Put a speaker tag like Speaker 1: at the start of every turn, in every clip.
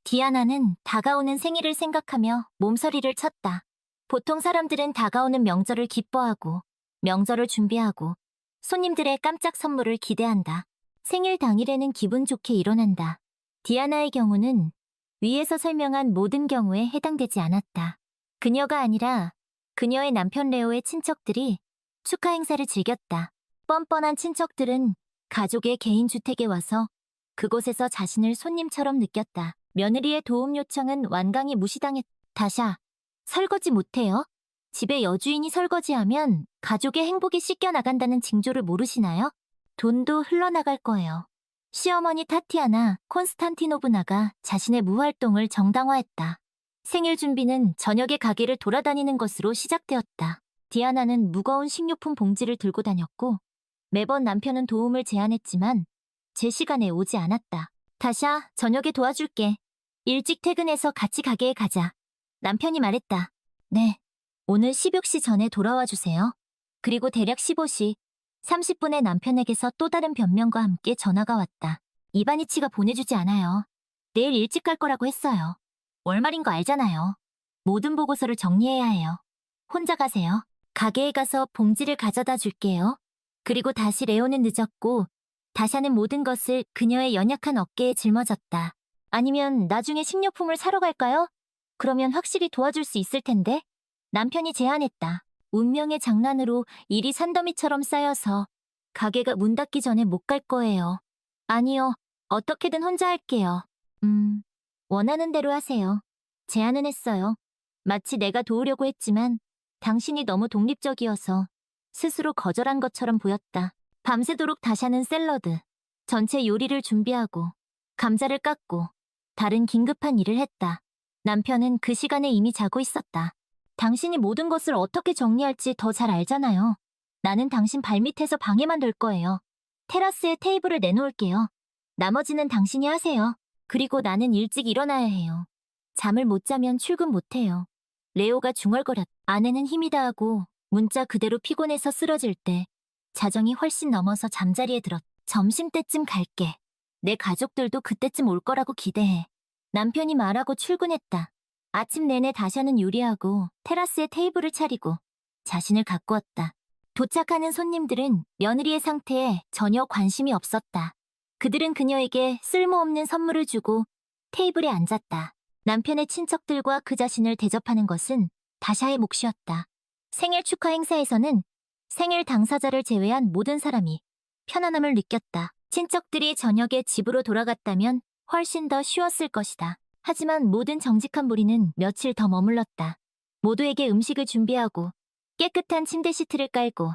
Speaker 1: 디아나는 다가오는 생일을 생각하며 몸서리를 쳤다. 보통 사람들은 다가오는 명절을 기뻐하고, 명절을 준비하고, 손님들의 깜짝 선물을 기대한다. 생일 당일에는 기분 좋게 일어난다. 디아나의 경우는 위에서 설명한 모든 경우에 해당되지 않았다. 그녀가 아니라 그녀의 남편 레오의 친척들이 축하 행사를 즐겼다. 뻔뻔한 친척들은 가족의 개인 주택에 와서 그곳에서 자신을 손님처럼 느꼈다. 며느리의 도움 요청은 완강히 무시당했다. 다샤, 설거지 못해요? 집에 여주인이 설거지하면 가족의 행복이 씻겨나간다는 징조를 모르시나요? 돈도 흘러나갈 거예요. 시어머니 타티아나 콘스탄티노브나가 자신의 무활동을 정당화했다. 생일 준비는 저녁에 가게를 돌아다니는 것으로 시작되었다. 디아나는 무거운 식료품 봉지를 들고 다녔고 매번 남편은 도움을 제안했지만 제 시간에 오지 않았다. 다샤, 저녁에 도와줄게. 일찍 퇴근해서 같이 가게에 가자. 남편이 말했다. 네, 오늘 16시 전에 돌아와 주세요. 그리고 대략 15시, 30분에 남편에게서 또 다른 변명과 함께 전화가 왔다. 이바니치가 보내주지 않아요. 내일 일찍 갈 거라고 했어요. 월말인 거 알잖아요. 모든 보고서를 정리해야 해요. 혼자 가세요. 가게에 가서 봉지를 가져다 줄게요. 그리고 다시 레오는 늦었고 다샤는 모든 것을 그녀의 연약한 어깨에 짊어졌다. 아니면 나중에 식료품을 사러 갈까요? 그러면 확실히 도와줄 수 있을 텐데. 남편이 제안했다. 운명의 장난으로 일이 산더미처럼 쌓여서 가게가 문 닫기 전에 못 갈 거예요. 아니요, 어떻게든 혼자 할게요. 원하는 대로 하세요. 제안은 했어요. 마치 내가 도우려고 했지만 당신이 너무 독립적이어서 스스로 거절한 것처럼 보였다. 밤새도록 다샤는 샐러드, 전체 요리를 준비하고 감자를 깎고 다른 긴급한 일을 했다. 남편은 그 시간에 이미 자고 있었다. 당신이 모든 것을 어떻게 정리할지 더 잘 알잖아요. 나는 당신 발밑에서 방해만 될 거예요. 테라스에 테이블을 내놓을게요. 나머지는 당신이 하세요. 그리고 나는 일찍 일어나야 해요. 잠을 못 자면 출근 못 해요. 레오가 중얼거렸다. 아내는 힘이 다하고 문자 그대로 피곤해서 쓰러질 때 자정이 훨씬 넘어서 잠자리에 들었다. 점심때쯤 갈게. 내 가족들도 그때쯤 올 거라고 기대해. 남편이 말하고 출근했다. 아침 내내 다샤는 요리하고 테라스에 테이블을 차리고 자신을 가꾸었다. 도착하는 손님들은 며느리의 상태에 전혀 관심이 없었다. 그들은 그녀에게 쓸모없는 선물을 주고 테이블에 앉았다. 남편의 친척들과 그 자신을 대접하는 것은 다샤의 몫이었다. 생일 축하 행사에서는 생일 당사자를 제외한 모든 사람이 편안함을 느꼈다. 친척들이 저녁에 집으로 돌아갔다면 훨씬 더 쉬웠을 것이다. 하지만 모든 정직한 무리는 며칠 더 머물렀다. 모두에게 음식을 준비하고 깨끗한 침대 시트를 깔고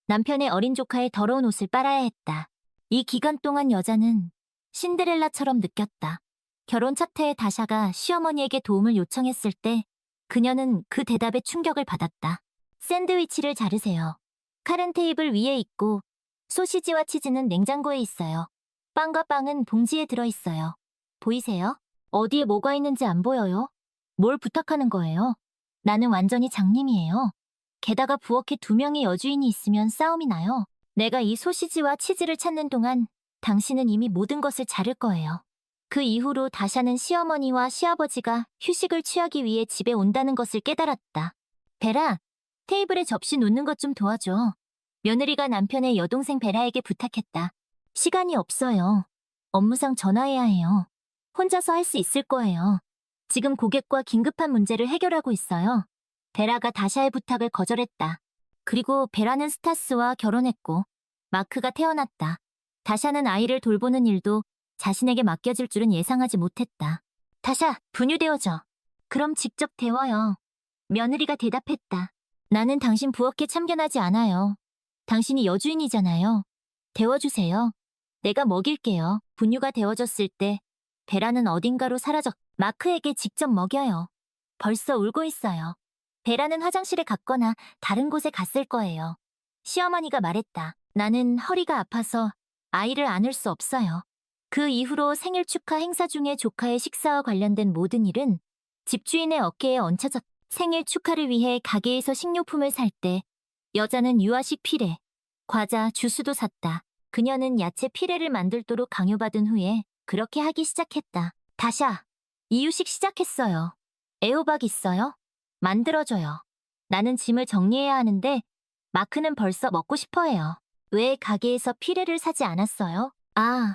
Speaker 1: 남편의 어린 조카의 더러운 옷을 빨아야 했다. 이 기간 동안 여자는 신데렐라처럼 느꼈다. 결혼 첫 해에 다샤가 시어머니에게 도움을 요청했을 때 그녀는 그 대답에 충격을 받았다. 샌드위치를 자르세요. 칼은 테이블 위에 있고 소시지와 치즈는 냉장고에 있어요. 빵과 빵은 봉지에 들어있어요. 보이세요? 어디에 뭐가 있는지 안 보여요? 뭘 부탁하는 거예요? 나는 완전히 장님이에요. 게다가 부엌에 2명의 여주인이 있으면 싸움이 나요. 내가 이 소시지와 치즈를 찾는 동안 당신은 이미 모든 것을 자를 거예요. 그 이후로 다샤는 시어머니와 시아버지가 휴식을 취하기 위해 집에 온다는 것을 깨달았다. 베라, 테이블에 접시 놓는 것 좀 도와줘. 며느리가 남편의 여동생 베라에게 부탁했다. 시간이 없어요. 업무상 전화해야 해요. 혼자서 할 수 있을 거예요. 지금 고객과 긴급한 문제를 해결하고 있어요. 베라가 다샤의 부탁을 거절했다. 그리고 베라는 스타스와 결혼했고 마크가 태어났다. 다샤는 아이를 돌보는 일도 자신에게 맡겨질 줄은 예상하지 못했다. 다샤, 분유되어줘. 그럼 직접 데워요. 며느리가 대답했다. 나는 당신 부엌에 참견하지 않아요. 당신이 여주인이잖아요. 데워주세요. 내가 먹일게요. 분유가 데워졌을 때 베라는 어딘가로 사라졌. 마크에게 직접 먹여요. 벌써 울고 있어요. 베라는 화장실에 갔거나 다른 곳에 갔을 거예요. 시어머니가 말했다. 나는 허리가 아파서 아이를 안을 수 없어요. 그 이후로 생일 축하 행사 중에 조카의 식사와 관련된 모든 일은 집주인의 어깨에 얹혀졌다. 생일 축하를 위해 가게에서 식료품을 살 때 여자는 유아식 피레, 과자, 주스도 샀다. 그녀는 야채 피레를 만들도록 강요받은 후에 그렇게 하기 시작했다. 다샤, 이유식 시작했어요. 애호박 있어요? 만들어줘요. 나는 짐을 정리해야 하는데 마크는 벌써 먹고 싶어 해요. 왜 가게에서 피레를 사지 않았어요? 아,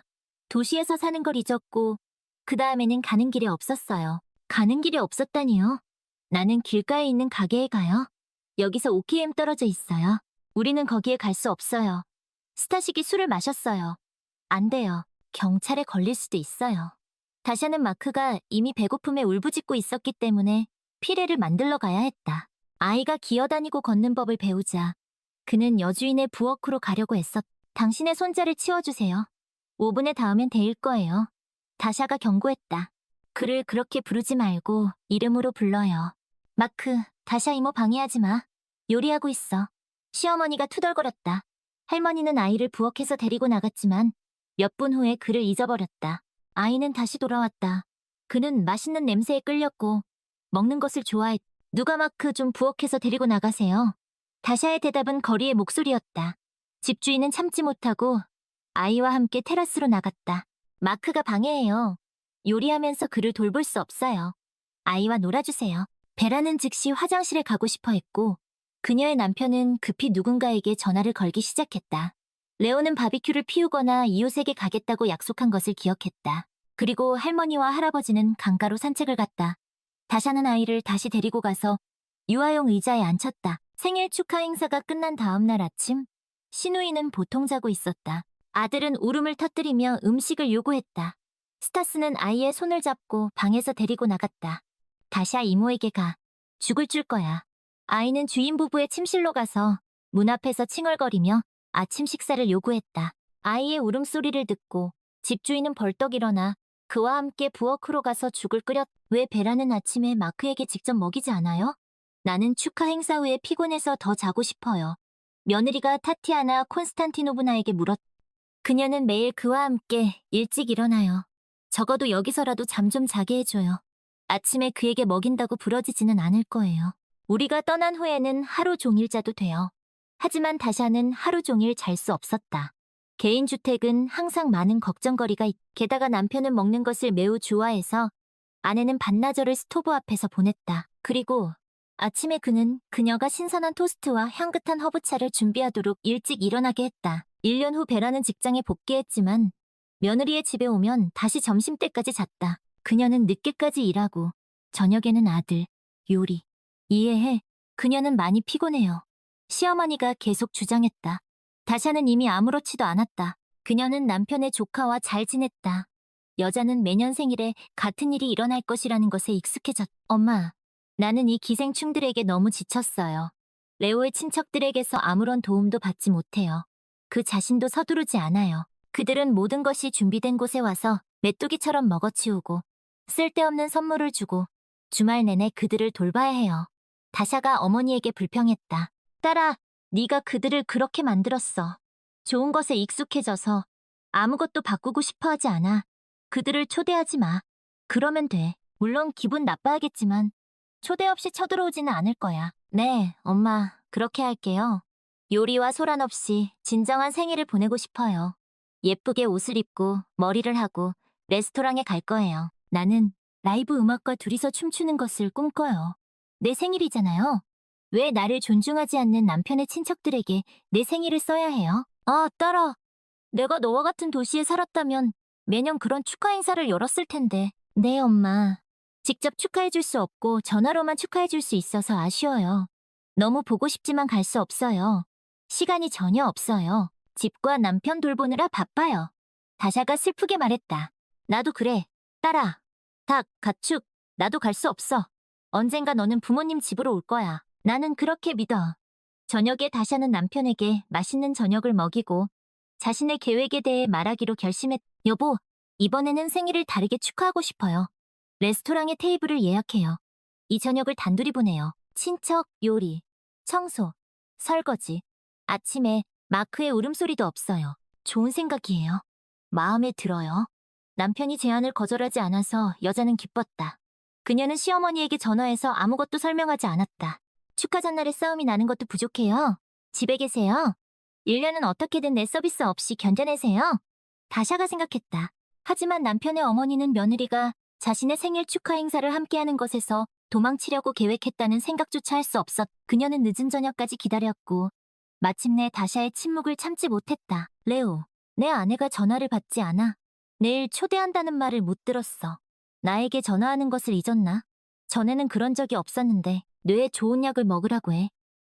Speaker 1: 도시에서 사는 걸 잊었고 그 다음에는 가는 길에 없었어요. 가는 길에 없었다니요? 나는 길가에 있는 가게에 가요. 여기서 5km 떨어져 있어요. 우리는 거기에 갈 수 없어요. 스타식이 술을 마셨어요. 안 돼요. 경찰에 걸릴 수도 있어요. 다샤는 마크가 이미 배고픔에 울부짖고 있었기 때문에 피레를 만들러 가야 했다. 아이가 기어다니고 걷는 법을 배우자 그는 여주인의 부엌으로 가려고 했었. 당신의 손자를 치워주세요. 5분에 닿으면 데일 거예요. 다샤가 경고했다. 그를 그렇게 부르지 말고 이름으로 불러요. 마크, 다샤 이모 방해하지 마. 요리하고 있어. 시어머니가 투덜거렸다. 할머니는 아이를 부엌에서 데리고 나갔지만 몇 분 후에 그를 잊어버렸다. 아이는 다시 돌아왔다. 그는 맛있는 냄새에 끌렸고 먹는 것을 좋아했. 누가 마크 좀 부엌에서 데리고 나가세요. 다샤의 대답은 거리의 목소리였다. 집주인은 참지 못하고 아이와 함께 테라스로 나갔다. 마크가 방해해요. 요리하면서 그를 돌볼 수 없어요. 아이와 놀아주세요. 베라는 즉시 화장실에 가고 싶어 했고 그녀의 남편은 급히 누군가에게 전화를 걸기 시작했다. 레오는 바비큐를 피우거나 이웃에게 가겠다고 약속한 것을 기억했다. 그리고 할머니와 할아버지는 강가로 산책을 갔다. 다샤는 아이를 다시 데리고 가서 유아용 의자에 앉혔다. 생일 축하 행사가 끝난 다음 날 아침, 시누이는 보통 자고 있었다. 아들은 울음을 터뜨리며 음식을 요구했다. 스타스는 아이의 손을 잡고 방에서 데리고 나갔다. 다샤 이모에게 가. 죽을 줄 거야. 아이는 주인 부부의 침실로 가서 문 앞에서 칭얼거리며 아침 식사를 요구했다. 아이의 울음소리를 듣고 집주인은 벌떡 일어나 그와 함께 부엌으로 가서 죽을 끓였. 왜 베라는 아침에 마크에게 직접 먹이지 않아요? 나는 축하 행사 후에 피곤해서 더 자고 싶어요. 며느리가 타티아나 콘스탄티노브나에게 물었. 그녀는 매일 그와 함께 일찍 일어나요. 적어도 여기서라도 잠 좀 자게 해줘요. 아침에 그에게 먹인다고 부러지지는 않을 거예요. 우리가 떠난 후에는 하루 종일 자도 돼요. 하지만 다샤는 하루 종일 잘 수 없었다. 개인주택은 항상 많은 걱정거리가 게다가 남편은 먹는 것을 매우 좋아해서 아내는 반나절을 스토브 앞에서 보냈다. 그리고 아침에 그는 그녀가 신선한 토스트와 향긋한 허브차를 준비하도록 일찍 일어나게 했다. 1년 후 베라는 직장에 복귀했지만 며느리의 집에 오면 다시 점심때까지 잤다. 그녀는 늦게까지 일하고 저녁에는 아들, 요리. 이해해. 그녀는 많이 피곤해요. 시어머니가 계속 주장했다. 다샤는 이미 아무렇지도 않았다. 그녀는 남편의 조카와 잘 지냈다. 여자는 매년 생일에 같은 일이 일어날 것이라는 것에 익숙해졌. 엄마, 나는 이 기생충들에게 너무 지쳤어요. 레오의 친척들에게서 아무런 도움도 받지 못해요. 그 자신도 서두르지 않아요. 그들은 모든 것이 준비된 곳에 와서 메뚜기처럼 먹어치우고 쓸데없는 선물을 주고 주말 내내 그들을 돌봐야 해요. 다샤가 어머니에게 불평했다. 딸아, 네가 그들을 그렇게 만들었어. 좋은 것에 익숙해져서 아무것도 바꾸고 싶어 하지 않아. 그들을 초대하지 마. 그러면 돼. 물론 기분 나빠하겠지만 초대 없이 쳐들어오지는 않을 거야. 네, 엄마, 그렇게 할게요. 요리와 소란 없이 진정한 생일을 보내고 싶어요. 예쁘게 옷을 입고 머리를 하고 레스토랑에 갈 거예요. 나는 라이브 음악과 둘이서 춤추는 것을 꿈꿔요. 내 생일이잖아요. 왜 나를 존중하지 않는 남편의 친척들에게 내 생일을 써야 해요? 아, 딸아. 내가 너와 같은 도시에 살았다면 매년 그런 축하 행사를 열었을 텐데. 네, 엄마. 직접 축하해줄 수 없고 전화로만 축하해줄 수 있어서 아쉬워요. 너무 보고 싶지만 갈 수 없어요. 시간이 전혀 없어요. 집과 남편 돌보느라 바빠요. 다샤가 슬프게 말했다. 나도 그래. 딸아. 닭, 가축. 나도 갈 수 없어. 언젠가 너는 부모님 집으로 올 거야. 나는 그렇게 믿어. 저녁에 다샤는 남편에게 맛있는 저녁을 먹이고 자신의 계획에 대해 말하기로 결심했. 여보, 이번에는 생일을 다르게 축하하고 싶어요. 레스토랑에 테이블을 예약해요. 이 저녁을 단둘이 보내요. 친척, 요리, 청소, 설거지. 아침에 마크의 울음소리도 없어요. 좋은 생각이에요. 마음에 들어요. 남편이 제안을 거절하지 않아서 여자는 기뻤다. 그녀는 시어머니에게 전화해서 아무것도 설명하지 않았다. 축하 전날에 싸움이 나는 것도 부족해요. 집에 계세요. 1년은 어떻게든 내 서비스 없이 견뎌내세요. 다샤가 생각했다. 하지만 남편의 어머니는 며느리가 자신의 생일 축하 행사를 함께하는 것에서 도망치려고 계획했다는 생각조차 할 수 없었. 그녀는 늦은 저녁까지 기다렸고 마침내 다샤의 침묵을 참지 못했다. 레오, 내 아내가 전화를 받지 않아. 내일 초대한다는 말을 못 들었어. 나에게 전화하는 것을 잊었나? 전에는 그런 적이 없었는데 뇌에 좋은 약을 먹으라고 해.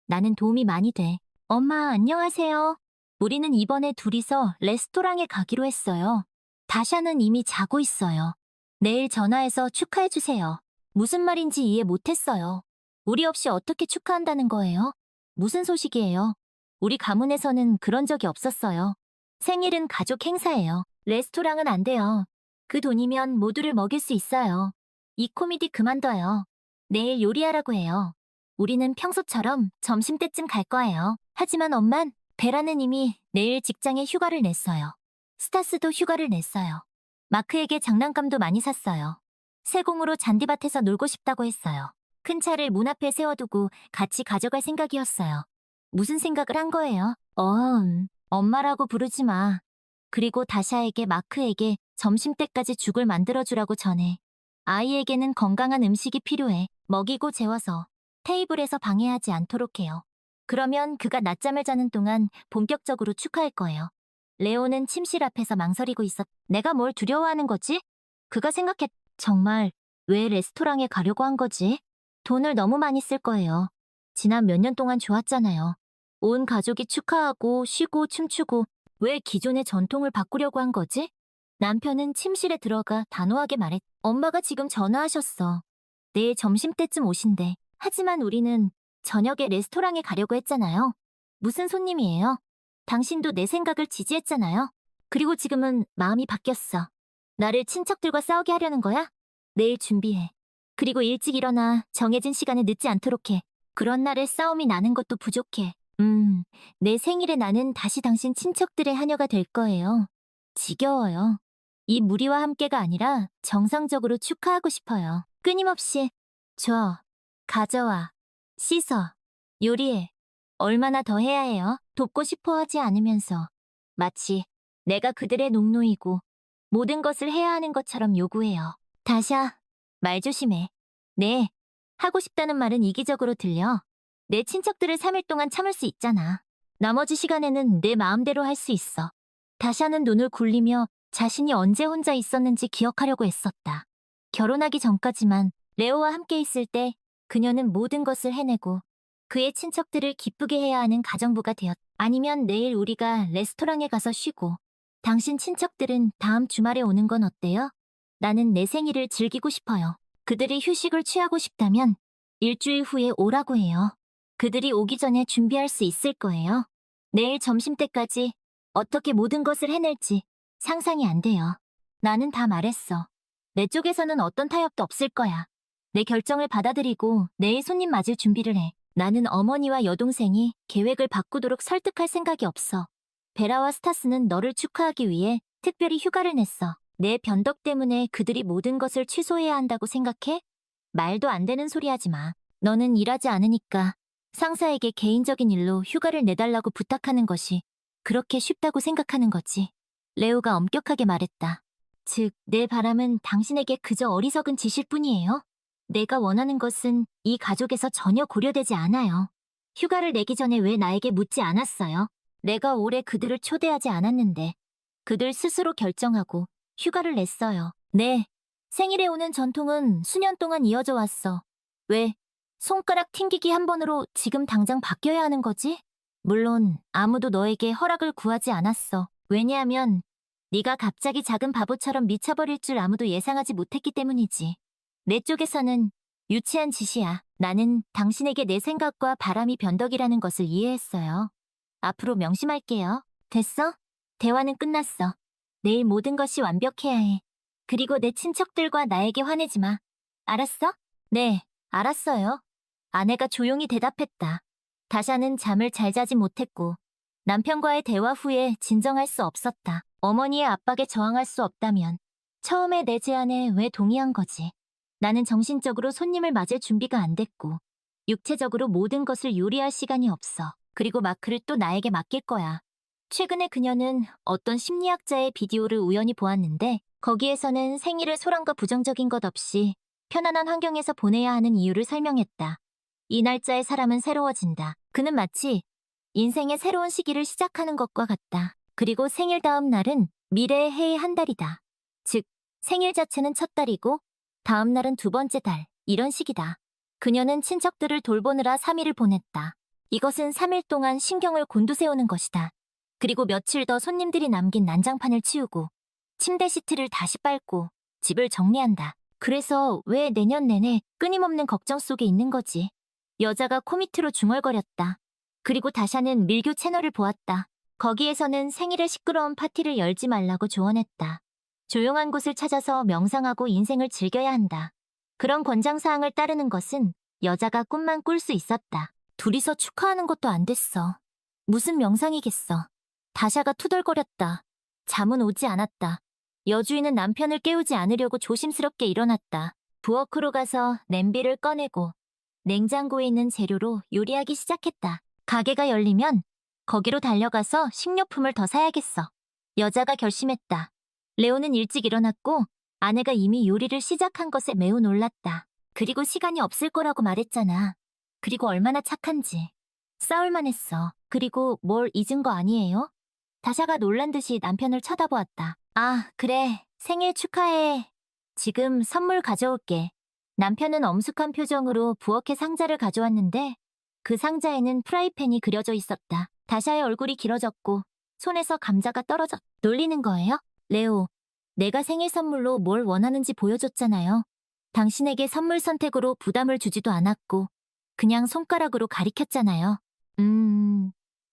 Speaker 1: 나는 도움이 많이 돼. 엄마, 안녕하세요. 우리는 이번에 둘이서 레스토랑에 가기로 했어요. 다샤는 이미 자고 있어요. 내일 전화해서 축하해주세요. 무슨 말인지 이해 못했어요. 우리 없이 어떻게 축하한다는 거예요? 무슨 소식이에요? 우리 가문에서는 그런 적이 없었어요. 생일은 가족 행사예요. 레스토랑은 안 돼요. 그 돈이면 모두를 먹일 수 있어요. 이 코미디 그만둬요. 내일 요리하라고 해요. 우리는 평소처럼 점심때쯤 갈 거예요. 하지만 엄만, 베라는 이미 내일 직장에 휴가를 냈어요. 스타스도 휴가를 냈어요. 마크에게 장난감도 많이 샀어요. 세공으로 잔디밭에서 놀고 싶다고 했어요. 큰 차를 문 앞에 세워두고 같이 가져갈 생각이었어요. 무슨 생각을 한 거예요? 엄마라고 부르지 마. 그리고 다샤에게 마크에게 점심때까지 죽을 만들어주라고 전해. 아이에게는 건강한 음식이 필요해. 먹이고 재워서 테이블에서 방해하지 않도록 해요. 그러면 그가 낮잠을 자는 동안 본격적으로 축하할 거예요. 레오는 침실 앞에서 망설이고 있었. 내가 뭘 두려워하는 거지? 그가 생각했. 정말 왜 레스토랑에 가려고 한 거지? 돈을 너무 많이 쓸 거예요. 지난 몇 년 동안 좋았잖아요. 온 가족이 축하하고 쉬고 춤추고 왜 기존의 전통을 바꾸려고 한 거지? 남편은 침실에 들어가 단호하게 말했. 엄마가 지금 전화하셨어. 내일 점심때쯤 오신대. 하지만 우리는 저녁에 레스토랑에 가려고 했잖아요. 무슨 손님이에요? 당신도 내 생각을 지지했잖아요. 그리고 지금은 마음이 바뀌었어. 나를 친척들과 싸우게 하려는 거야? 내일 준비해. 그리고 일찍 일어나 정해진 시간에 늦지 않도록 해. 그런 날에 싸움이 나는 것도 부족해. 내 생일에 나는 다시 당신 친척들의 하녀가 될 거예요. 지겨워요. 이 무리와 함께가 아니라 정상적으로 축하하고 싶어요. 끊임없이 줘, 가져와, 씻어, 요리해. 얼마나 더 해야 해요? 돕고 싶어 하지 않으면서 마치 내가 그들의 농노이고 모든 것을 해야 하는 것처럼 요구해요. 다샤, 말 조심해. 네, 하고 싶다는 말은 이기적으로 들려. 내 친척들을 3일 동안 참을 수 있잖아. 나머지 시간에는 내 마음대로 할 수 있어. 다샤는 눈을 굴리며 자신이 언제 혼자 있었는지 기억하려고 애썼다. 결혼하기 전까지만 레오와 함께 있을 때 그녀는 모든 것을 해내고 그의 친척들을 기쁘게 해야 하는 가정부가 되었다. 아니면 내일 우리가 레스토랑에 가서 쉬고 당신 친척들은 다음 주말에 오는 건 어때요? 나는 내 생일을 즐기고 싶어요. 그들이 휴식을 취하고 싶다면 일주일 후에 오라고 해요. 그들이 오기 전에 준비할 수 있을 거예요. 내일 점심때까지 어떻게 모든 것을 해낼지 상상이 안 돼요. 나는 다 말했어. 내 쪽에서는 어떤 타협도 없을 거야. 내 결정을 받아들이고 내일 손님 맞을 준비를 해. 나는 어머니와 여동생이 계획을 바꾸도록 설득할 생각이 없어. 베라와 스타스는 너를 축하하기 위해 특별히 휴가를 냈어. 내 변덕 때문에 그들이 모든 것을 취소해야 한다고 생각해? 말도 안 되는 소리 하지 마. 너는 일하지 않으니까 상사에게 개인적인 일로 휴가를 내달라고 부탁하는 것이 그렇게 쉽다고 생각하는 거지. 레오가 엄격하게 말했다. 즉, 내 바람은 당신에게 그저 어리석은 짓일 뿐이에요. 내가 원하는 것은 이 가족에서 전혀 고려되지 않아요. 휴가를 내기 전에 왜 나에게 묻지 않았어요? 내가 올해 그들을 초대하지 않았는데 그들 스스로 결정하고 휴가를 냈어요. 네, 생일에 오는 전통은 수년 동안 이어져 왔어. 왜 손가락 튕기기 한 번으로 지금 당장 바뀌어야 하는 거지? 물론 아무도 너에게 허락을 구하지 않았어. 왜냐하면 네가 갑자기 작은 바보처럼 미쳐버릴 줄 아무도 예상하지 못했기 때문이지. 내 쪽에서는 유치한 짓이야. 나는 당신에게 내 생각과 바람이 변덕이라는 것을 이해했어요. 앞으로 명심할게요. 됐어? 대화는 끝났어. 내일 모든 것이 완벽해야 해. 그리고 내 친척들과 나에게 화내지 마. 알았어? 네, 알았어요. 아내가 조용히 대답했다. 다샤는 잠을 잘 자지 못했고 남편과의 대화 후에 진정할 수 없었다. 어머니의 압박에 저항할 수 없다면 처음에 내 제안에 왜 동의한 거지? 나는 정신적으로 손님을 맞을 준비가 안 됐고 육체적으로 모든 것을 요리할 시간이 없어. 그리고 마크를 또 나에게 맡길 거야. 최근에 그녀는 어떤 심리학자의 비디오를 우연히 보았는데 거기에서는 생일을 소란과 부정적인 것 없이 편안한 환경에서 보내야 하는 이유를 설명했다. 이 날짜에 사람은 새로워진다. 그는 마치 인생의 새로운 시기를 시작하는 것과 같다. 그리고 생일 다음 날은 미래의 해의 한 달이다. 즉, 생일 자체는 첫 달이고 다음 날은 두 번째 달, 이런 식이다. 그녀는 친척들을 돌보느라 3일을 보냈다. 이것은 3일 동안 신경을 곤두세우는 것이다. 그리고 며칠 더 손님들이 남긴 난장판을 치우고 침대 시트를 다시 빨고 집을 정리한다. 그래서 왜 내년 내내 끊임없는 걱정 속에 있는 거지. 여자가 코밑으로 중얼거렸다. 그리고 다샤는 밀교 채널을 보았다. 거기에서는 생일에 시끄러운 파티를 열지 말라고 조언했다. 조용한 곳을 찾아서 명상하고 인생을 즐겨야 한다. 그런 권장사항을 따르는 것은 여자가 꿈만 꿀 수 있었다. 둘이서 축하하는 것도 안 됐어. 무슨 명상이겠어. 다샤가 투덜거렸다. 잠은 오지 않았다. 여주인은 남편을 깨우지 않으려고 조심스럽게 일어났다. 부엌으로 가서 냄비를 꺼내고 냉장고에 있는 재료로 요리하기 시작했다. 가게가 열리면 거기로 달려가서 식료품을 더 사야겠어. 여자가 결심했다. 레오는 일찍 일어났고 아내가 이미 요리를 시작한 것에 매우 놀랐다. 그리고 시간이 없을 거라고 말했잖아. 그리고 얼마나 착한지. 싸울만 했어. 그리고 뭘 잊은 거 아니에요? 다샤가 놀란 듯이 남편을 쳐다보았다. 아, 그래. 생일 축하해. 지금 선물 가져올게. 남편은 엄숙한 표정으로 부엌에 상자를 가져왔는데 그 상자에는 프라이팬이 그려져 있었다. 다샤의 얼굴이 길어졌고 손에서 감자가 떨어져. 놀리는 거예요? 레오, 내가 생일 선물로 뭘 원하는지 보여줬잖아요. 당신에게 선물 선택으로 부담을 주지도 않았고 그냥 손가락으로 가리켰잖아요.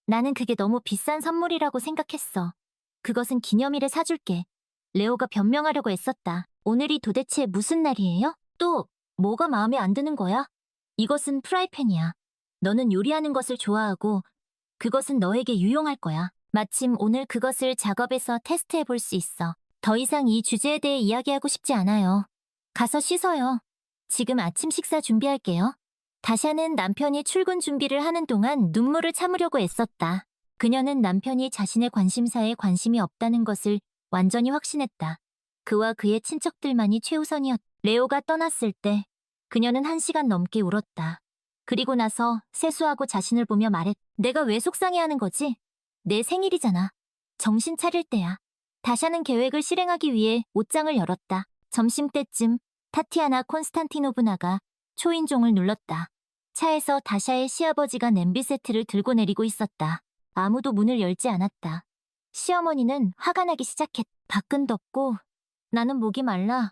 Speaker 1: 나는 그게 너무 비싼 선물이라고 생각했어. 그것은 기념일에 사줄게. 레오가 변명하려고 애썼다. 오늘이 도대체 무슨 날이에요? 또 뭐가 마음에 안 드는 거야? 이것은 프라이팬이야. 너는 요리하는 것을 좋아하고 그것은 너에게 유용할 거야. 마침 오늘 그것을 작업에서 테스트해 볼 수 있어. 더 이상 이 주제에 대해 이야기하고 싶지 않아요. 가서 씻어요. 지금 아침 식사 준비할게요. 다샤는 남편이 출근 준비를 하는 동안 눈물을 참으려고 애썼다. 그녀는 남편이 자신의 관심사에 관심이 없다는 것을 완전히 확신했다. 그와 그의 친척들만이 최우선이었다. 레오가 떠났을 때 그녀는 1시간 넘게 울었다. 그리고 나서 세수하고 자신을 보며 말했다. 내가 왜 속상해하는 거지? 내 생일이잖아. 정신 차릴 때야. 다샤는 계획을 실행하기 위해 옷장을 열었다. 점심때쯤 타티아나 콘스탄티노브나가 초인종을 눌렀다. 차에서 다샤의 시아버지가 냄비 세트를 들고 내리고 있었다. 아무도 문을 열지 않았다. 시어머니는 화가 나기 시작했다. 밖은 덥고 나는 목이 말라.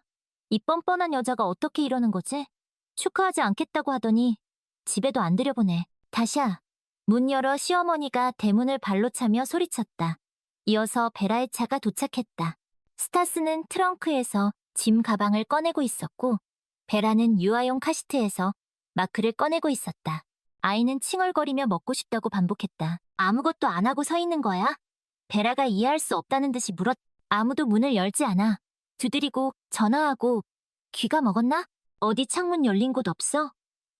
Speaker 1: 이 뻔뻔한 여자가 어떻게 이러는 거지? 축하하지 않겠다고 하더니 집에도 안 들여보내. 다샤. 문 열어 시어머니가 대문을 발로 차며 소리쳤다. 이어서 베라의 차가 도착했다. 스타스는 트렁크에서 짐 가방을 꺼내고 있었고 베라는 유아용 카시트에서 마크를 꺼내고 있었다. 아이는 칭얼거리며 먹고 싶다고 반복했다. 아무것도 안 하고 서 있는 거야? 베라가 이해할 수 없다는 듯이 물었다. 아무도 문을 열지 않아. 두드리고 전화하고 귀가 먹었나? 어디 창문 열린 곳 없어?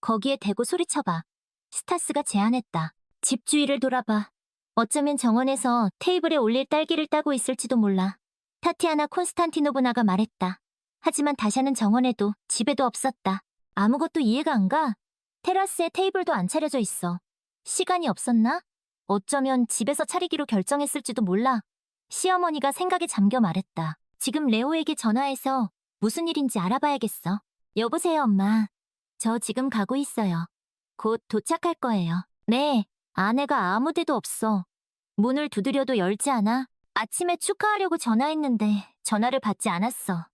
Speaker 1: 거기에 대고 소리쳐봐. 스타스가 제안했다. 집 주위를 돌아봐. 어쩌면 정원에서 테이블에 올릴 딸기를 따고 있을지도 몰라. 타티아나 콘스탄티노브나가 말했다. 하지만 다샤는 정원에도 집에도 없었다. 아무것도 이해가 안 가. 테라스에 테이블도 안 차려져 있어. 시간이 없었나? 어쩌면 집에서 차리기로 결정했을지도 몰라. 시어머니가 생각에 잠겨 말했다. 지금 레오에게 전화해서 무슨 일인지 알아봐야겠어. 여보세요, 엄마. 저 지금 가고 있어요. 곧 도착할 거예요. 네, 아내가 아무 데도 없어. 문을 두드려도 열지 않아. 아침에 축하하려고 전화했는데 전화를 받지 않았어.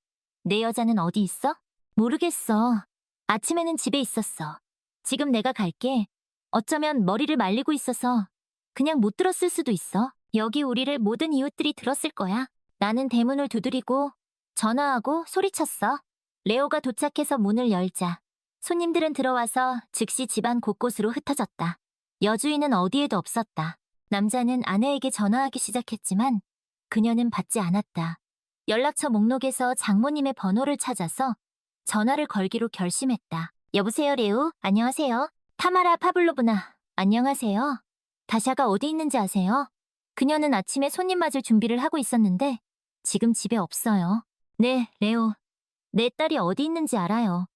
Speaker 1: 내 여자는 어디 있어? 모르겠어. 아침에는 집에 있었어. 지금 내가 갈게. 어쩌면 머리를 말리고 있어서 그냥 못 들었을 수도 있어. 여기 우리를 모든 이웃들이 들었을 거야. 나는 대문을 두드리고 전화하고 소리쳤어. 레오가 도착해서 문을 열자 손님들은 들어와서 즉시 집안 곳곳으로 흩어졌다. 여주인은 어디에도 없었다. 남자는 아내에게 전화하기 시작했지만 그녀는 받지 않았다. 연락처 목록에서 장모님의 번호를 찾아서 전화를 걸기로 결심했다. 여보세요, 레오? 안녕하세요. 타마라 파블로브나. 안녕하세요. 다샤가 어디 있는지 아세요? 그녀는 아침에 손님 맞을 준비를 하고 있었는데 지금 집에 없어요. 네, 레오. 내 딸이 어디 있는지 알아요.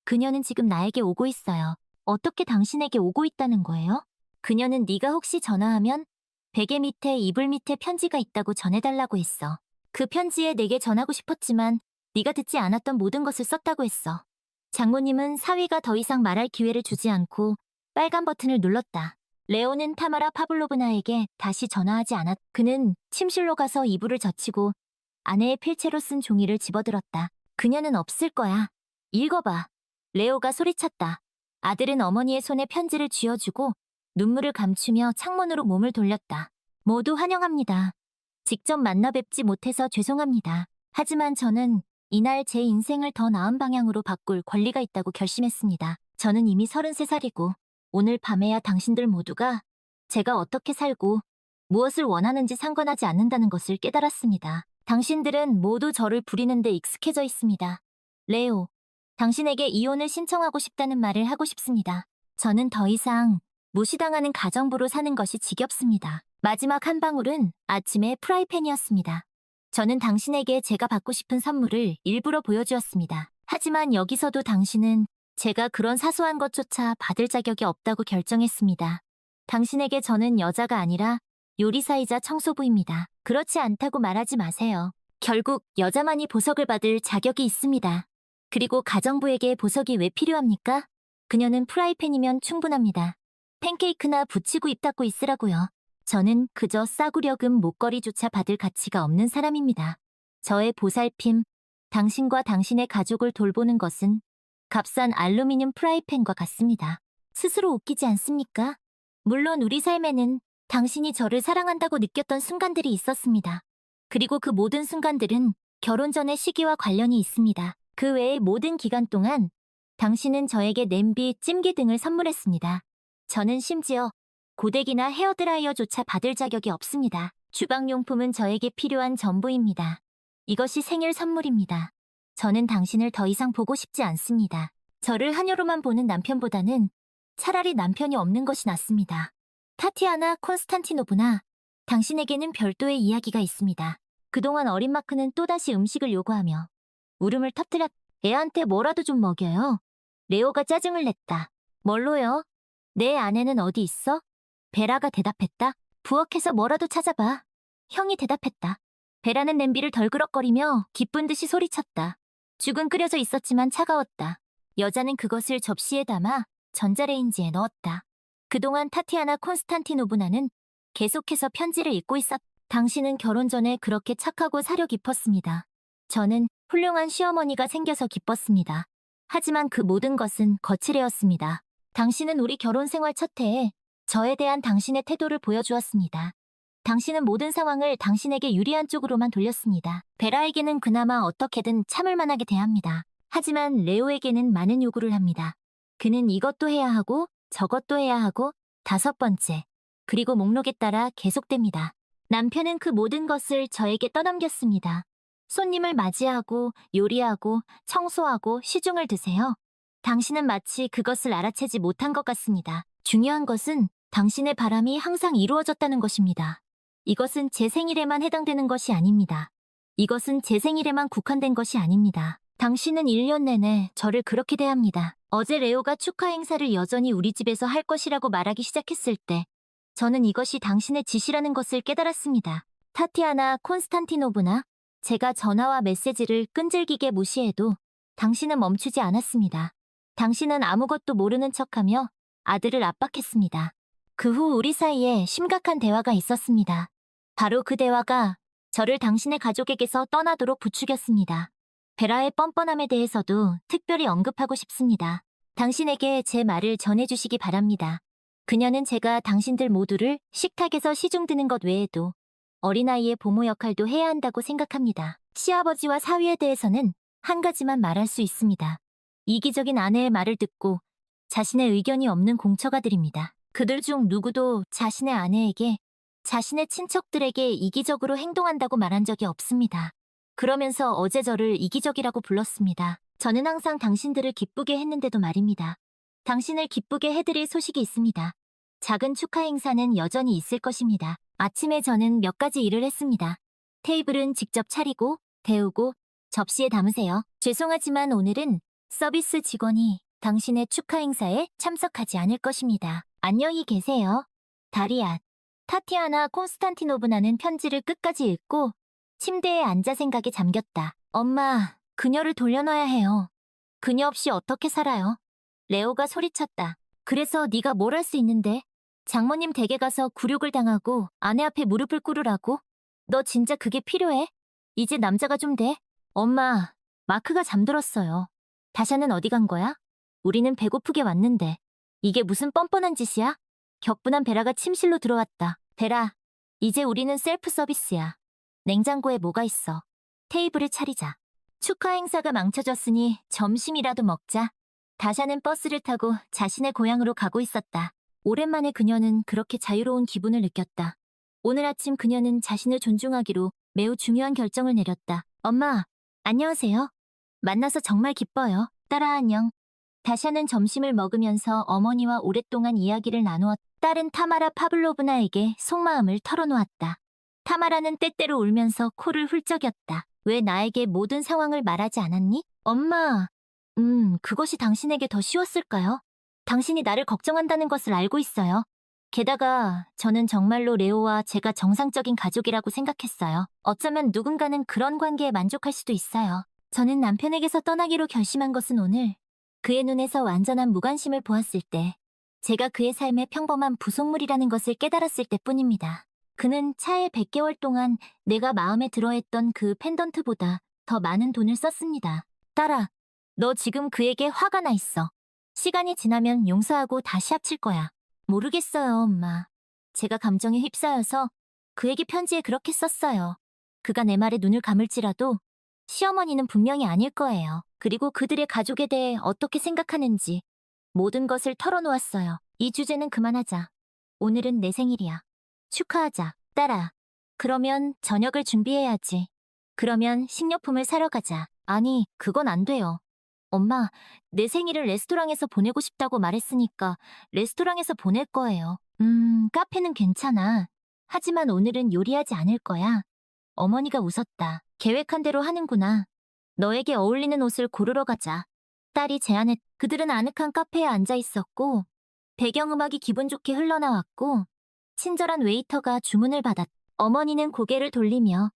Speaker 1: 그녀는 지금 나에게 오고 있어요. 어떻게 당신에게 오고 있다는 거예요? 그녀는 네가 혹시 전화하면 베개 밑에 이불 밑에 편지가 있다고 전해달라고 했어. 그 편지에 내게 전하고 싶었지만 네가 듣지 않았던 모든 것을 썼다고 했어. 장모님은 사위가 더 이상 말할 기회를 주지 않고 빨간 버튼을 눌렀다. 레오는 타마라 파블로브나에게 다시 전화하지 않았. 그는 침실로 가서 이불을 젖히고 아내의 필체로 쓴 종이를 집어들었다. 그녀는 없을 거야. 읽어봐. 레오가 소리쳤다. 아들은 어머니의 손에 편지를 쥐어주고 눈물을 감추며 창문으로 몸을 돌렸다. 모두 환영합니다. 직접 만나 뵙지 못해서 죄송합니다. 하지만 저는 이날 제 인생을 더 나은 방향으로 바꿀 권리가 있다고 결심했습니다. 저는 이미 33살이고 오늘 밤에야 당신들 모두가 제가 어떻게 살고 무엇을 원하는지 상관하지 않는다는 것을 깨달았습니다. 당신들은 모두 저를 부리는 데 익숙해져 있습니다. 레오, 당신에게 이혼을 신청하고 싶다는 말을 하고 싶습니다. 저는 더 이상 무시당하는 가정부로 사는 것이 지겹습니다. 마지막 한 방울은 아침의 프라이팬이었습니다. 저는 당신에게 제가 받고 싶은 선물을 일부러 보여주었습니다. 하지만 여기서도 당신은 제가 그런 사소한 것조차 받을 자격이 없다고 결정했습니다. 당신에게 저는 여자가 아니라 요리사이자 청소부입니다. 그렇지 않다고 말하지 마세요. 결국 여자만이 보석을 받을 자격이 있습니다. 그리고 가정부에게 보석이 왜 필요합니까? 그녀는 프라이팬이면 충분합니다. 팬케이크나 붙이고 입 닫고 있으라고요. 저는 그저 싸구려금 목걸이조차 받을 가치가 없는 사람입니다. 저의 보살핌, 당신과 당신의 가족을 돌보는 것은 값싼 알루미늄 프라이팬과 같습니다. 스스로 웃기지 않습니까? 물론 우리 삶에는 당신이 저를 사랑한다고 느꼈던 순간들이 있었습니다. 그리고 그 모든 순간들은 결혼 전의 시기와 관련이 있습니다. 그 외의 모든 기간 동안 당신은 저에게 냄비, 찜기 등을 선물했습니다. 저는 심지어 고데기나 헤어드라이어조차 받을 자격이 없습니다. 주방용품은 저에게 필요한 전부입니다. 이것이 생일 선물입니다. 저는 당신을 더 이상 보고 싶지 않습니다. 저를 하녀로만 보는 남편보다는 차라리 남편이 없는 것이 낫습니다. 타티아나 콘스탄티노브나, 당신에게는 별도의 이야기가 있습니다. 그동안 어린 마크는 또다시 음식을 요구하며 울음을 터뜨렸. 애한테 뭐라도 좀 먹여요. 레오가 짜증을 냈다. 뭘로요? 내 아내는 어디 있어? 베라가 대답했다. 부엌에서 뭐라도 찾아봐. 형이 대답했다. 베라는 냄비를 덜그럭거리며 기쁜 듯이 소리쳤다. 죽은 끓여져 있었지만 차가웠다. 여자는 그것을 접시에 담아 전자레인지에 넣었다. 그동안 타티아나 콘스탄티노브나는 계속해서 편지를 읽고 있었다. 당신은 결혼 전에 그렇게 착하고 사려 깊었습니다. 저는 훌륭한 시어머니가 생겨서 기뻤습니다. 하지만 그 모든 것은 거칠애였습니다. 당신은 우리 결혼 생활 첫 해에 저에 대한 당신의 태도를 보여주었습니다. 당신은 모든 상황을 당신에게 유리한 쪽으로만 돌렸습니다. 베라에게는 그나마 어떻게든 참을 만하게 대합니다. 하지만 레오에게는 많은 요구를 합니다. 그는 이것도 해야 하고 저것도 해야 하고 5번째, 그리고 목록에 따라 계속됩니다. 남편은 그 모든 것을 저에게 떠넘겼습니다. 손님을 맞이하고 요리하고 청소하고 시중을 드세요. 당신은 마치 그것을 알아채지 못한 것 같습니다. 중요한 것은 당신의 바람이 항상 이루어졌다는 것입니다. 이것은 제 생일에만 해당되는 것이 아닙니다. 이것은 제 생일에만 국한된 것이 아닙니다. 당신은 1년 내내 저를 그렇게 대합니다. 어제 레오가 축하 행사를 여전히 우리 집에서 할 것이라고 말하기 시작했을 때 저는 이것이 당신의 짓이라는 것을 깨달았습니다. 타티아나 콘스탄티노브나, 제가 전화와 메시지를 끈질기게 무시해도 당신은 멈추지 않았습니다. 당신은 아무것도 모르는 척하며 아들을 압박했습니다. 그 후 우리 사이에 심각한 대화가 있었습니다. 바로 그 대화가 저를 당신의 가족에게서 떠나도록 부추겼습니다. 베라의 뻔뻔함에 대해서도 특별히 언급하고 싶습니다. 당신에게 제 말을 전해주시기 바랍니다. 그녀는 제가 당신들 모두를 식탁에서 시중 드는 것 외에도 어린아이의 보모 역할도 해야 한다고 생각합니다. 시아버지와 사위에 대해서는 한 가지만 말할 수 있습니다. 이기적인 아내의 말을 듣고 자신의 의견이 없는 공처가들입니다. 그들 중 누구도 자신의 아내에게 자신의 친척들에게 이기적으로 행동한다고 말한 적이 없습니다. 그러면서 어제 저를 이기적이라고 불렀습니다. 저는 항상 당신들을 기쁘게 했는데도 말입니다. 당신을 기쁘게 해드릴 소식이 있습니다. 작은 축하 행사는 여전히 있을 것입니다. 아침에 저는 몇 가지 일을 했습니다. 테이블은 직접 차리고, 데우고, 접시에 담으세요. 죄송하지만 오늘은 서비스 직원이 당신의 축하 행사에 참석하지 않을 것입니다. 안녕히 계세요. 다리앗. 타티아나 콘스탄티노브나는 편지를 끝까지 읽고 침대에 앉아 생각에 잠겼다. 엄마, 그녀를 돌려놔야 해요. 그녀 없이 어떻게 살아요? 레오가 소리쳤다. 그래서 네가 뭘 할 수 있는데? 장모님 댁에 가서 굴욕을 당하고 아내 앞에 무릎을 꿇으라고? 너 진짜 그게 필요해? 이제 남자가 좀 돼? 엄마, 마크가 잠들었어요. 다샤는 어디 간 거야? 우리는 배고프게 왔는데. 이게 무슨 뻔뻔한 짓이야? 격분한 베라가 침실로 들어왔다. 베라, 이제 우리는 셀프 서비스야. 냉장고에 뭐가 있어? 테이블을 차리자. 축하 행사가 망쳐졌으니 점심이라도 먹자. 다샤는 버스를 타고 자신의 고향으로 가고 있었다. 오랜만에 그녀는 그렇게 자유로운 기분을 느꼈다. 오늘 아침 그녀는 자신을 존중하기로 매우 중요한 결정을 내렸다. 엄마, 안녕하세요. 만나서 정말 기뻐요. 딸아 안녕. 다샤는 점심을 먹으면서 어머니와 오랫동안 이야기를 나누었다. 딸은 타마라 파블로브나에게 속마음을 털어놓았다. 타마라는 때때로 울면서 코를 훌쩍였다. 왜 나에게 모든 상황을 말하지 않았니? 엄마, 그것이 당신에게 더 쉬웠을까요? 당신이 나를 걱정한다는 것을 알고 있어요. 게다가 저는 정말로 레오와 제가 정상적인 가족이라고 생각했어요. 어쩌면 누군가는 그런 관계에 만족할 수도 있어요. 저는 남편에게서 떠나기로 결심한 것은 오늘 그의 눈에서 완전한 무관심을 보았을 때 제가 그의 삶의 평범한 부속물이라는 것을 깨달았을 때뿐입니다. 그는 차에 100개월 동안 내가 마음에 들어했던 그 펜던트보다 더 많은 돈을 썼습니다. 딸아, 너 지금 그에게 화가 나 있어. 시간이 지나면 용서하고 다시 합칠 거야. 모르겠어요, 엄마. 제가 감정에 휩싸여서 그에게 편지에 그렇게 썼어요. 그가 내 말에 눈을 감을지라도 시어머니는 분명히 아닐 거예요. 그리고 그들의 가족에 대해 어떻게 생각하는지 모든 것을 털어놓았어요. 이 주제는 그만하자. 오늘은 내 생일이야. 축하하자. 딸아. 그러면 저녁을 준비해야지. 그러면 식료품을 사러 가자. 아니, 그건 안 돼요. 엄마, 내 생일을 레스토랑에서 보내고 싶다고 말했으니까 레스토랑에서 보낼 거예요. 카페는 괜찮아. 하지만 오늘은 요리하지 않을 거야. 어머니가 웃었다. 계획한 대로 하는구나. 너에게 어울리는 옷을 고르러 가자. 딸이 제안했. 그들은 아늑한 카페에 앉아 있었고 배경음악이 기분 좋게 흘러나왔고 친절한 웨이터가 주문을 받았. 어머니는 고개를 돌리며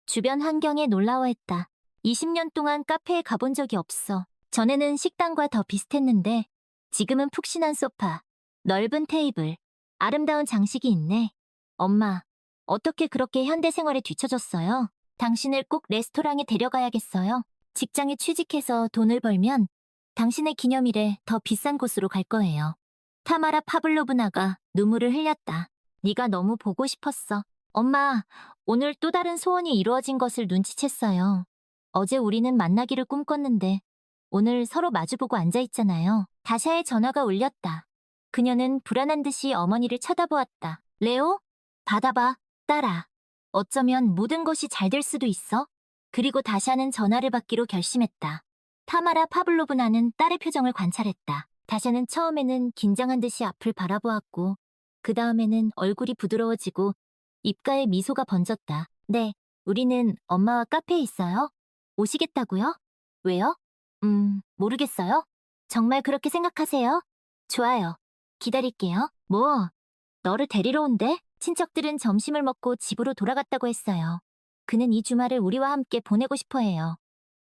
Speaker 1: 주변 환경에 놀라워했다. 20년 동안 카페에 가본 적이 없어. 전에는 식당과 더 비슷했는데 지금은 푹신한 소파, 넓은 테이블, 아름다운 장식이 있네. 엄마, 어떻게 그렇게 현대 생활에 뒤처졌어요? 당신을 꼭 레스토랑에 데려가야겠어요. 직장에 취직해서 돈을 벌면 당신의 기념일에 더 비싼 곳으로 갈 거예요. 타마라 파블로브나가 눈물을 흘렸다. 네가 너무 보고 싶었어. 엄마, 오늘 또 다른 소원이 이루어진 것을 눈치챘어요. 어제 우리는 만나기를 꿈꿨는데 오늘 서로 마주보고 앉아있잖아요. 다샤의 전화가 울렸다. 그녀는 불안한 듯이 어머니를 쳐다보았다. 레오? 받아봐, 딸아. 어쩌면 모든 것이 잘 될 수도 있어. 그리고 다샤는 전화를 받기로 결심했다. 타마라 파블로브나는 딸의 표정을 관찰했다. 다샤는 처음에는 긴장한 듯이 앞을 바라보았고 그 다음에는 얼굴이 부드러워지고 입가에 미소가 번졌다. 네, 우리는 엄마와 카페에 있어요. 오시겠다고요? 왜요? 모르겠어요. 정말 그렇게 생각하세요? 좋아요. 기다릴게요. 뭐, 너를 데리러 온대? 친척들은 점심을 먹고 집으로 돌아갔다고 했어요. 그는 이 주말을 우리와 함께 보내고 싶어 해요.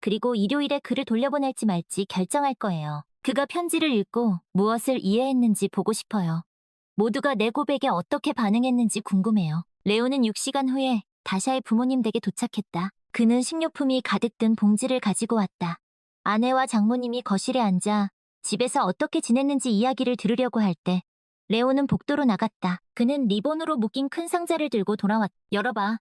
Speaker 1: 그리고 일요일에 그를 돌려보낼지 말지 결정할 거예요. 그가 편지를 읽고 무엇을 이해했는지 보고 싶어요. 모두가 내 고백에 어떻게 반응했는지 궁금해요. 레오는 6시간 후에 다샤의 부모님 댁에 도착했다. 그는 식료품이 가득 든 봉지를 가지고 왔다. 아내와 장모님이 거실에 앉아 집에서 어떻게 지냈는지 이야기를 들으려고 할 때 레오는 복도로 나갔다. 그는 리본으로 묶인 큰 상자를 들고 돌아왔다. 열어봐.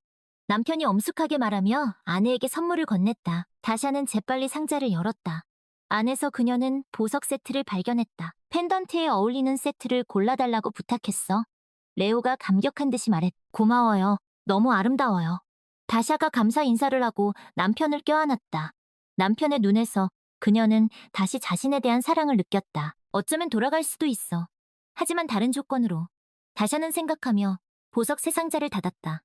Speaker 1: 남편이 엄숙하게 말하며 아내에게 선물을 건넸다. 다샤는 재빨리 상자를 열었다. 안에서 그녀는 보석 세트를 발견했다. 펜던트에 어울리는 세트를 골라달라고 부탁했어. 레오가 감격한 듯이 말했다. 고마워요. 너무 아름다워요. 다샤가 감사 인사를 하고 남편을 껴안았다. 남편의 눈에서 그녀는 다시 자신에 대한 사랑을 느꼈다. 어쩌면 돌아갈 수도 있어. 하지만 다른 조건으로. 다샤는 생각하며 보석 세 상자를 닫았다.